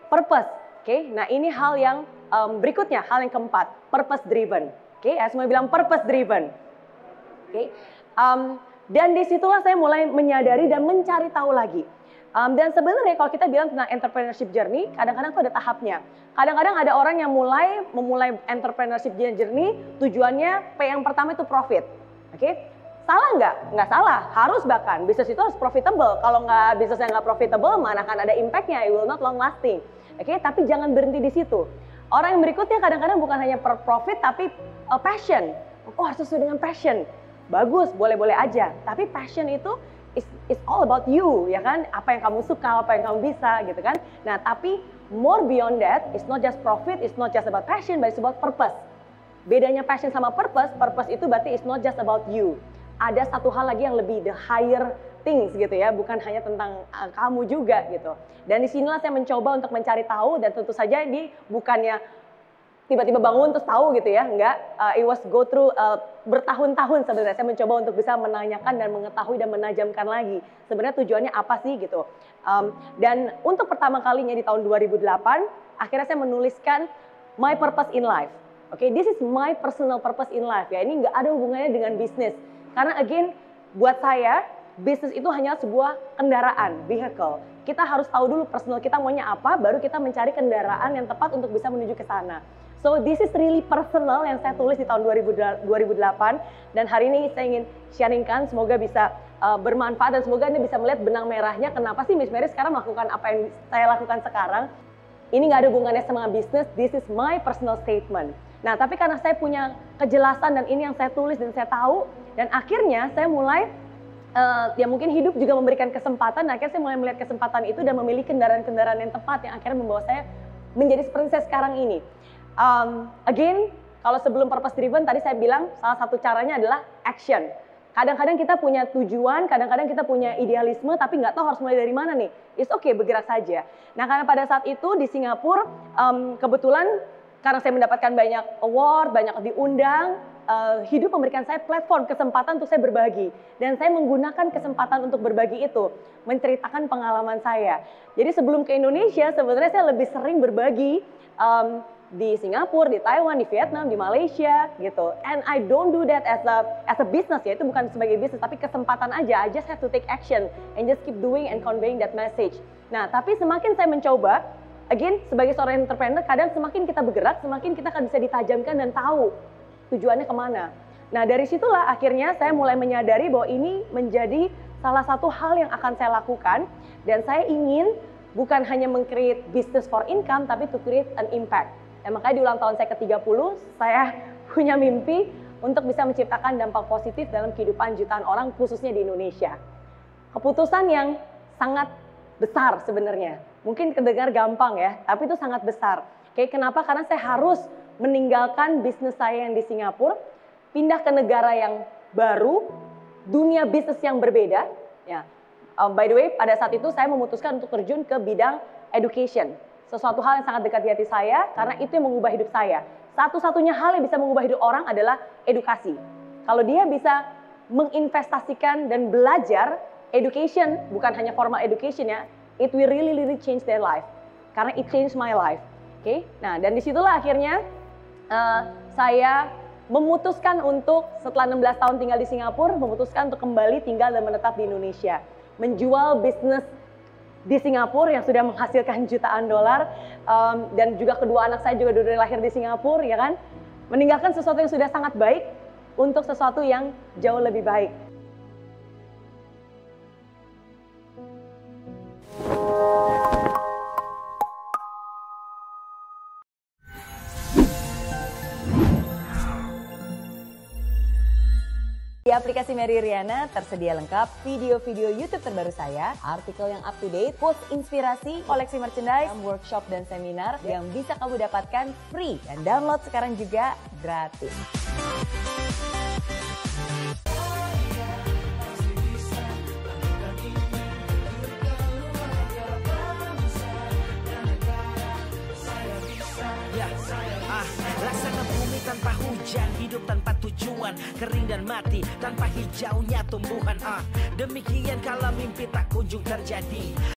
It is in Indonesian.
Purpose. Oke, nah ini hal yang berikutnya, hal yang keempat, purpose driven. Oke, ya semua bilang purpose driven. Oke, dan disitulah saya mulai menyadari dan mencari tahu lagi. Dan sebenarnya kalau kita bilang tentang entrepreneurship journey, kadang-kadang tuh ada tahapnya. Kadang-kadang ada orang yang memulai entrepreneurship journey, tujuannya yang pertama itu profit. Oke, salah nggak? Nggak salah, harus bahkan. Bisnis itu harus profitable. Kalau nggak bisnisnya nggak profitable, mana akan ada impact-nya, it will not long lasting. Oke, tapi jangan berhenti di situ. Orang yang berikutnya kadang-kadang bukan hanya per profit, tapi passion. Oh, harus sesuai dengan passion. Bagus, boleh-boleh aja. Tapi passion itu is all about you, ya kan? Apa yang kamu suka, apa yang kamu bisa, gitu kan? Nah, tapi more beyond that, it's not just profit, it's not just about passion, but it's about purpose. Bedanya passion sama purpose, purpose itu berarti it's not just about you. Ada satu hal lagi yang lebih the higher things gitu ya, bukan hanya tentang kamu juga gitu. Dan disinilah saya mencoba untuk mencari tahu, dan tentu saja ini bukannya tiba-tiba bangun terus tahu gitu ya, enggak. It was go through bertahun-tahun sebenarnya saya mencoba untuk bisa menanyakan dan mengetahui dan menajamkan lagi sebenarnya tujuannya apa sih gitu. Dan untuk pertama kalinya di tahun 2008 akhirnya saya menuliskan my purpose in life. Oke, this is my personal purpose in life ya. Ini nggak ada hubungannya dengan bisnis. Karena again buat saya bisnis itu hanya sebuah kendaraan, vehicle. Kita harus tahu dulu personal kita maunya apa, baru kita mencari kendaraan yang tepat untuk bisa menuju ke sana. So this is really personal yang saya tulis di tahun 2008, dan hari ini saya ingin sharingkan, semoga bisa bermanfaat dan semoga Anda bisa melihat benang merahnya kenapa sih Miss Mary sekarang melakukan apa yang saya lakukan sekarang. Ini nggak ada hubungannya sama bisnis, this is my personal statement. Nah, tapi karena saya punya kejelasan dan ini yang saya tulis dan saya tahu, dan akhirnya saya mulai ya mungkin hidup juga memberikan kesempatan, akhirnya saya mulai melihat kesempatan itu dan memilih kendaraan-kendaraan yang tepat yang akhirnya membawa saya menjadi seperti saya sekarang ini. Again, kalau sebelum purpose driven tadi saya bilang salah satu caranya adalah action. Kadang-kadang kita punya tujuan, kadang-kadang kita punya idealisme, tapi nggak tahu harus mulai dari mana nih. It's okay, bergerak saja. Nah, karena pada saat itu di Singapura, kebetulan karena saya mendapatkan banyak award, banyak diundang, hidup memberikan saya platform, kesempatan untuk saya berbagi. Dan saya menggunakan kesempatan untuk berbagi itu, menceritakan pengalaman saya. Jadi sebelum ke Indonesia, sebenarnya saya lebih sering berbagi di Singapura, di Taiwan, di Vietnam, di Malaysia gitu. And I don't do that as a business ya, itu bukan sebagai bisnis, tapi kesempatan aja. I just have to take action and just keep doing and conveying that message. Nah, tapi semakin saya mencoba, again, sebagai seorang entrepreneur, kadang semakin kita bergerak, semakin kita akan bisa ditajamkan dan tahu tujuannya kemana. Nah, dari situlah akhirnya saya mulai menyadari bahwa ini menjadi salah satu hal yang akan saya lakukan, dan saya ingin bukan hanya meng-create business for income, tapi to create an impact. Dan makanya di ulang tahun saya ke-30, saya punya mimpi untuk bisa menciptakan dampak positif dalam kehidupan jutaan orang, khususnya di Indonesia. Keputusan yang sangat besar sebenarnya. Mungkin kedengar gampang ya, tapi itu sangat besar. Oke, kenapa? Karena saya harus meninggalkan bisnis saya yang di Singapura, pindah ke negara yang baru, dunia bisnis yang berbeda. Ya, by the way, pada saat itu saya memutuskan untuk terjun ke bidang education. Sesuatu hal yang sangat dekat di hati saya, karena itu yang mengubah hidup saya. Satu-satunya hal yang bisa mengubah hidup orang adalah edukasi. Kalau dia bisa menginvestasikan dan belajar, education, bukan hanya formal education ya, it will really change their life. Karena it changed my life. Oke, nah dan disitulah akhirnya saya memutuskan untuk setelah 16 tahun tinggal di Singapura, memutuskan untuk kembali tinggal dan menetap di Indonesia. Menjual bisnis di Singapura yang sudah menghasilkan jutaan dolar, dan juga kedua anak saya juga sudah lahir di Singapura, ya kan? Meninggalkan sesuatu yang sudah sangat baik untuk sesuatu yang jauh lebih baik. Di aplikasi Mary Riana tersedia lengkap video-video YouTube terbaru saya, artikel yang up to date, quotes inspirasi, koleksi merchandise, workshop dan seminar yang bisa kamu dapatkan free dan download sekarang juga gratis. Rasakan bumi tanpa hujan, hidup tanpa tujuan, kering dan mati tanpa hijaunya tumbuhan. Demikian kalau mimpi tak kunjung terjadi.